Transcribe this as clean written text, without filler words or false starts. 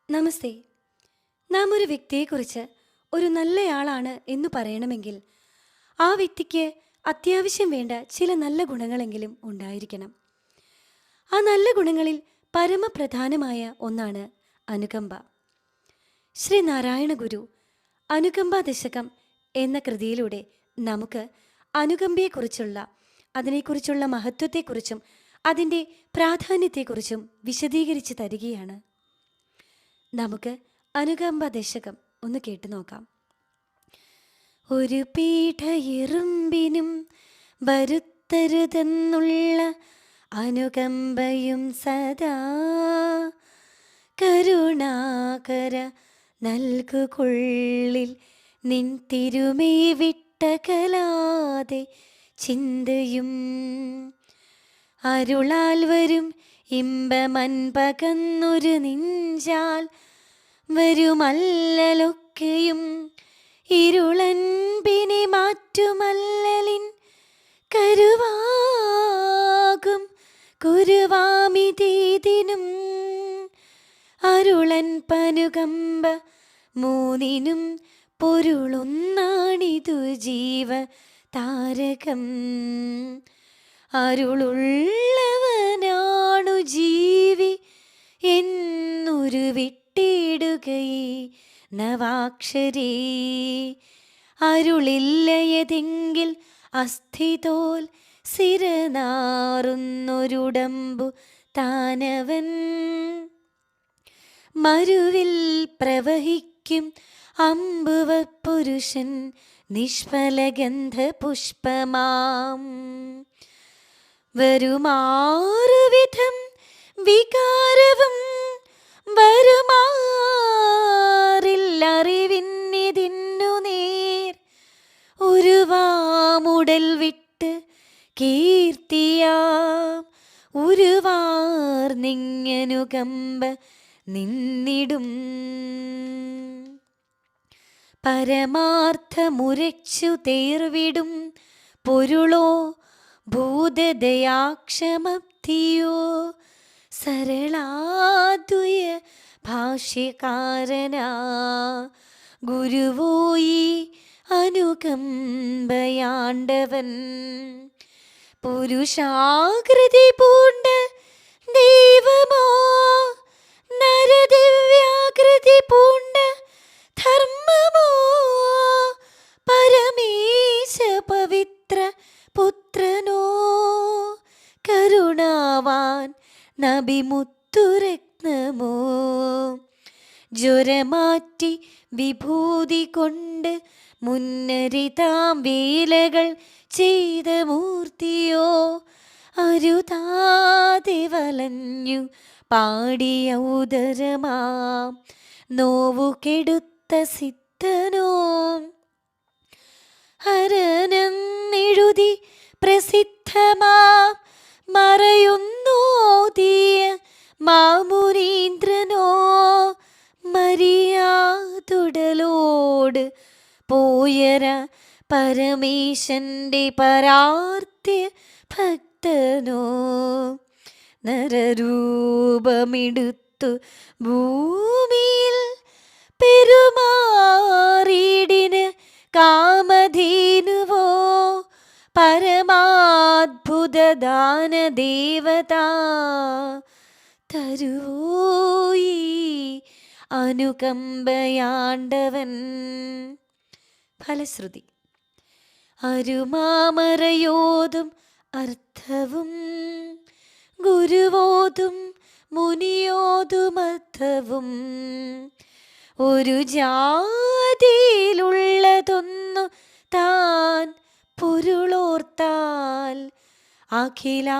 നമസ്തേ. നാം ഒരു വ്യക്തിയെക്കുറിച്ച് ഒരു നല്ലയാളാണ് എന്ന് പറയണമെങ്കിൽ ആ വ്യക്തിക്ക് അത്യാവശ്യം വേണ്ട ചില നല്ല ഗുണങ്ങളെങ്കിലും ഉണ്ടായിരിക്കണം. ആ നല്ല ഗുണങ്ങളിൽ പരമപ്രധാനമായ ഒന്നാണ് അനുകമ്പ. ശ്രീ നാരായണ ഗുരു അനുകമ്പ ദശകം എന്ന കൃതിയിലൂടെ നമുക്ക് അനുകമ്പയെക്കുറിച്ചുള്ള അതിനെക്കുറിച്ചുള്ള മഹത്വത്തെക്കുറിച്ചും അതിൻ്റെ പ്രാധാന്യത്തെക്കുറിച്ചും വിശദീകരിച്ച് തരികയാണ്. നമുക്ക് അനുകമ്പ ദശകം ഒന്ന് കേട്ടു നോക്കാം. ഒരു പീഠയെറുമ്പിനും വരുത്തരുതെന്നുള്ള അനുകമ്പയും സദാ കരുണാകര നൽകുകൊള്ളിൽ നിൻ തിരുമേ വിട്ടകലാതെ ചിന്തയും അരുളാൽ വരും ഇമ്പമൻപകന്നൊരു നെഞ്ചാൽ വരുമല്ലലൊക്കെയും ഇരുളൻപിനെ മാറ്റുമല്ലലിൻ കരുവാകും കുരുവാമിതീതിനും അരുളൻ പനുകമ്പ മൂന്നിനും പൊരുളൊന്നാണിതു ജീവ താരകം അരുളുള്ളവനാണു ജീവി എന്നൊരു വിട്ടിടുകയേ നവാക്ഷരീ അരുളില്ലയതെങ്കിൽ അസ്ഥിതോൽ സിരനാറുന്നൊരുടമ്പു താനവൻ മരുവിൽ പ്രവഹിക്കും അമ്പുവ പുരുഷൻ നിഷ്ഫലഗന്ധ പുഷ്പമാം വരുമാറുവിധം വികാരവും വരുമാറില്ലറിവിന്നിതിന്നു നേർ ഉരുവാമുടൽ വിട്ട് കീർത്തിയാം ഉരുവാർന്നിങ്ങനുകമ്പ നിന്നിടും പരമാർത്ഥമുരച്ചു തേർവിടും പൊരുളോ ഭൂതദയാക്ഷമപ്തിയോ സരളാദ്വയ ഭാഷ്യകാരനാ ഗുരുവോയി അനുകമ്പയാണ്ടവൻ പുരുഷാകൃതി പൂണ്ട ദൈവമോ നരദിവ്യാകൃതി പൂണ്ട ധർമ്മമോ പരമേശ പവിത്ര പുത്രനോ കരുണാവാൻ നബിമുത്തുരത്നമോ ജ്വരമാറ്റി വിഭൂതി കൊണ്ട് മുന്നരിതാം വേലകൾ ചെയ്ത മൂർത്തിയോ അരുതാതെ വലഞ്ഞു പാടിയ ഉദരമാം നോവു കെടുത്ത സിദ്ധനോ ഹരനെന്നെഴുതി പ്രസിദ്ധമാം മറയുന്നോതിയ മാമുനീന്ദ്രനോ മരിയാതുടലോട് പോയര പരമേശന്റെ പരാർത്ഥ്യ ഭക്തനോ നരരൂപമെടുത്തു ഭൂമിയിൽ പെരുമാറിടിന് കാമധേനുവോ പരമാദ്ഭുതദാനദേവതാ തരുവോയി അനുകമ്പയാണ്ടവൻ. ഫലശ്രുതി അരുമാമറയോതും അർത്ഥവും ഗുരുവോതും മുനിയോതുമർത്ഥവും ഒരു ജാതിയിലുള്ളതൊന്നു താൻ പൊരുളോർത്താൽ അഖിലാഗമത്തിനും